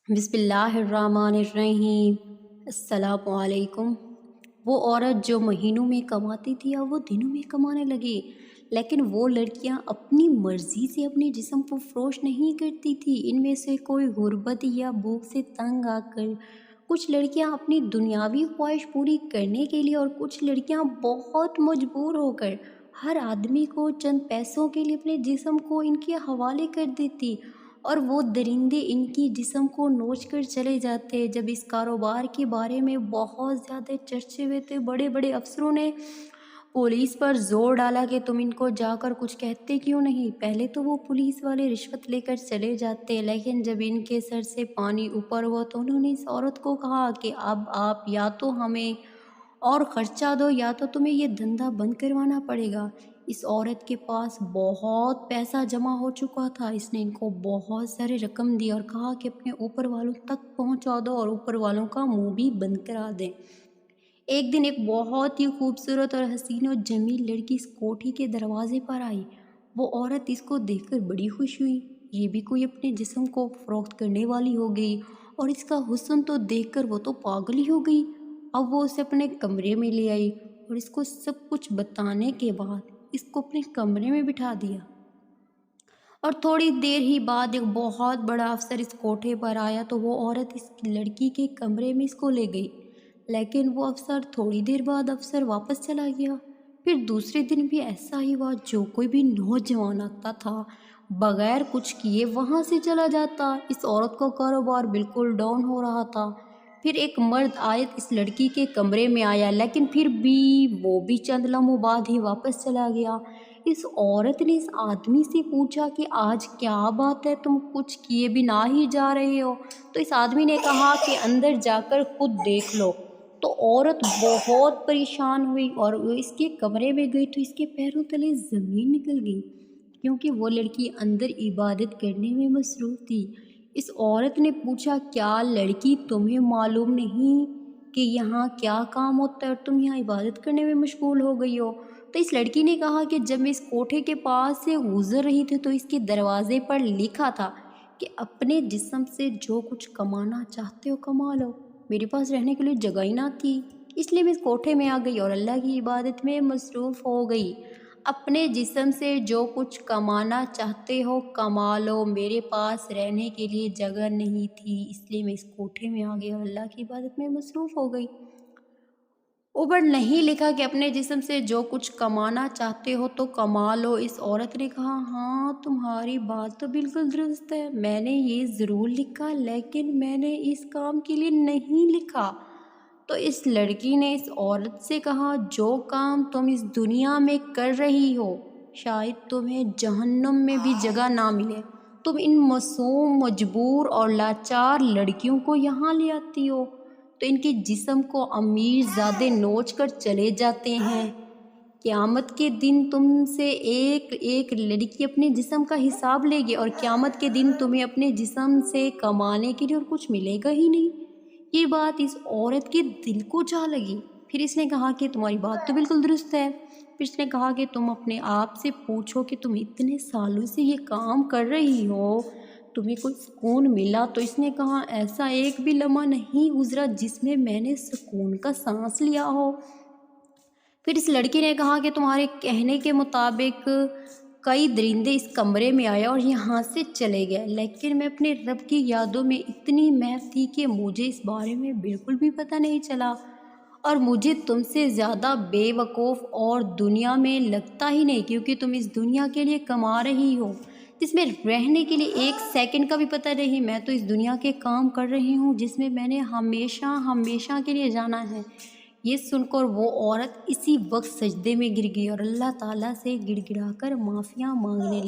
بسم اللہ الرحمن الرحیم۔ السلام علیکم۔ وہ عورت جو مہینوں میں کماتی تھی اب وہ دنوں میں کمانے لگی، لیکن وہ لڑکیاں اپنی مرضی سے اپنے جسم کو فروخت نہیں کرتی تھی۔ ان میں سے کوئی غربت یا بھوک سے تنگ آ کر، کچھ لڑکیاں اپنی دنیاوی خواہش پوری کرنے کے لیے، اور کچھ لڑکیاں بہت مجبور ہو کر ہر آدمی کو چند پیسوں کے لیے اپنے جسم کو ان کے حوالے کر دیتی، اور وہ درندے ان کی جسم کو نوچ کر چلے جاتے۔ جب اس کاروبار کے بارے میں بہت زیادہ چرچے ہوئے تو بڑے بڑے افسروں نے پولیس پر زور ڈالا کہ تم ان کو جا کر کچھ کہتے کیوں نہیں۔ پہلے تو وہ پولیس والے رشوت لے کر چلے جاتے، لیکن جب ان کے سر سے پانی اوپر ہوا تو انہوں نے اس عورت کو کہا کہ اب آپ یا تو ہمیں اور خرچہ دو یا تو تمہیں یہ دھندا بند کروانا پڑے گا۔ اس عورت کے پاس بہت پیسہ جمع ہو چکا تھا۔ اس نے ان کو بہت سارے رقم دی اور کہا کہ اپنے اوپر والوں تک پہنچا دو اور اوپر والوں کا منہ بھی بند کرا دیں۔ ایک دن ایک بہت ہی خوبصورت اور حسین و جمیل لڑکی اس کوٹھی کے دروازے پر آئی۔ وہ عورت اس کو دیکھ کر بڑی خوش ہوئی، یہ بھی کوئی اپنے جسم کو فروخت کرنے والی ہو گئی، اور اس کا حسن تو دیکھ کر وہ تو پاگل ہی ہو گئی۔ اب وہ اسے اپنے کمرے میں لے آئی اور اس کو سب کچھ بتانے کے بعد اس کو اپنے کمرے میں بٹھا دیا، اور تھوڑی دیر ہی بعد ایک بہت بڑا افسر اس کوٹھے پر آیا تو وہ عورت اس لڑکی کے کمرے میں اس کو لے گئی، لیکن وہ افسر تھوڑی دیر بعد واپس چلا گیا۔ پھر دوسرے دن بھی ایسا ہی ہوا، جو کوئی بھی نوجوان آتا تھا بغیر کچھ کیے وہاں سے چلا جاتا۔ اس عورت کا کاروبار بالکل ڈاؤن ہو رہا تھا۔ پھر ایک مرد آئے اس لڑکی کے کمرے میں آیا، لیکن پھر بھی وہ بھی چند لمحوں بعد ہی واپس چلا گیا۔ اس عورت نے اس آدمی سے پوچھا کہ آج کیا بات ہے، تم کچھ کیے بنا ہی جا رہے ہو؟ تو اس آدمی نے کہا کہ اندر جا کر خود دیکھ لو۔ تو عورت بہت پریشان ہوئی اور وہ اس کے کمرے میں گئی تو اس کے پیروں تلے زمین نکل گئی، کیونکہ وہ لڑکی اندر عبادت کرنے میں مصروف تھی۔ اس عورت نے پوچھا، کیا لڑکی تمہیں معلوم نہیں کہ یہاں کیا کام ہوتا ہے اور تم یہاں عبادت کرنے میں مشغول ہو گئی ہو؟ تو اس لڑکی نے کہا کہ جب میں اس کوٹھے کے پاس سے گزر رہی تھی تو اس کے دروازے پر لکھا تھا کہ اپنے جسم سے جو کچھ کمانا چاہتے ہو کما لو۔ میرے پاس رہنے کے لیے جگہ ہی نہ تھی، اس لیے میں اس کوٹھے میں آ گئی اور اللہ کی عبادت میں مصروف ہو گئی۔ اپنے جسم سے جو کچھ کمانا چاہتے ہو کما لو۔ میرے پاس رہنے کے لیے جگہ نہیں تھی، اس لیے میں اس کوٹھے میں آ گئی اور اللہ کی عبادت میں مصروف ہو گئی۔ اوپر نہیں لکھا کہ اپنے جسم سے جو کچھ کمانا چاہتے ہو تو کما لو۔ اس عورت نے کہا، ہاں تمہاری بات تو بالکل درست ہے، میں نے یہ ضرور لکھا، لیکن میں نے اس کام کے لیے نہیں لکھا۔ تو اس لڑکی نے اس عورت سے کہا، جو کام تم اس دنیا میں کر رہی ہو شاید تمہیں جہنم میں بھی جگہ نہ ملے۔ تم ان معصوم، مجبور اور لاچار لڑکیوں کو یہاں لے آتی ہو تو ان کے جسم کو امیر زادے نوچ کر چلے جاتے ہیں۔ قیامت کے دن تم سے ایک ایک لڑکی اپنے جسم کا حساب لے گی، اور قیامت کے دن تمہیں اپنے جسم سے کمانے کے لیے اور کچھ ملے گا ہی نہیں۔ یہ بات اس عورت کے دل کو جا لگی۔ پھر اس نے کہا کہ تمہاری بات تو بالکل درست ہے۔ پھر اس نے کہا کہ تم اپنے آپ سے پوچھو کہ تم اتنے سالوں سے یہ کام کر رہی ہو، تمہیں کوئی سکون ملا؟ تو اس نے کہا، ایسا ایک بھی لمحہ نہیں گزرا جس میں میں نے سکون کا سانس لیا ہو۔ پھر اس لڑکی نے کہا کہ تمہارے کہنے کے مطابق کئی درندے اس کمرے میں آئے اور یہاں سے چلے گئے، لیکن میں اپنے رب کی یادوں میں اتنی محو تھی کہ مجھے اس بارے میں بالکل بھی پتہ نہیں چلا، اور مجھے تم سے زیادہ بے وقوف اور دنیا میں لگتا ہی نہیں، کیونکہ تم اس دنیا کے لیے کما رہی ہو جس میں رہنے کے لیے ایک سیکنڈ کا بھی پتہ نہیں۔ میں تو اس دنیا کے کام کر رہی ہوں جس میں میں نے ہمیشہ ہمیشہ کے لیے جانا ہے۔ یہ سن کر وہ عورت اسی وقت سجدے میں گر گئی اور اللہ تعالیٰ سے گڑ گڑا کر معافیاں مانگنے لگی۔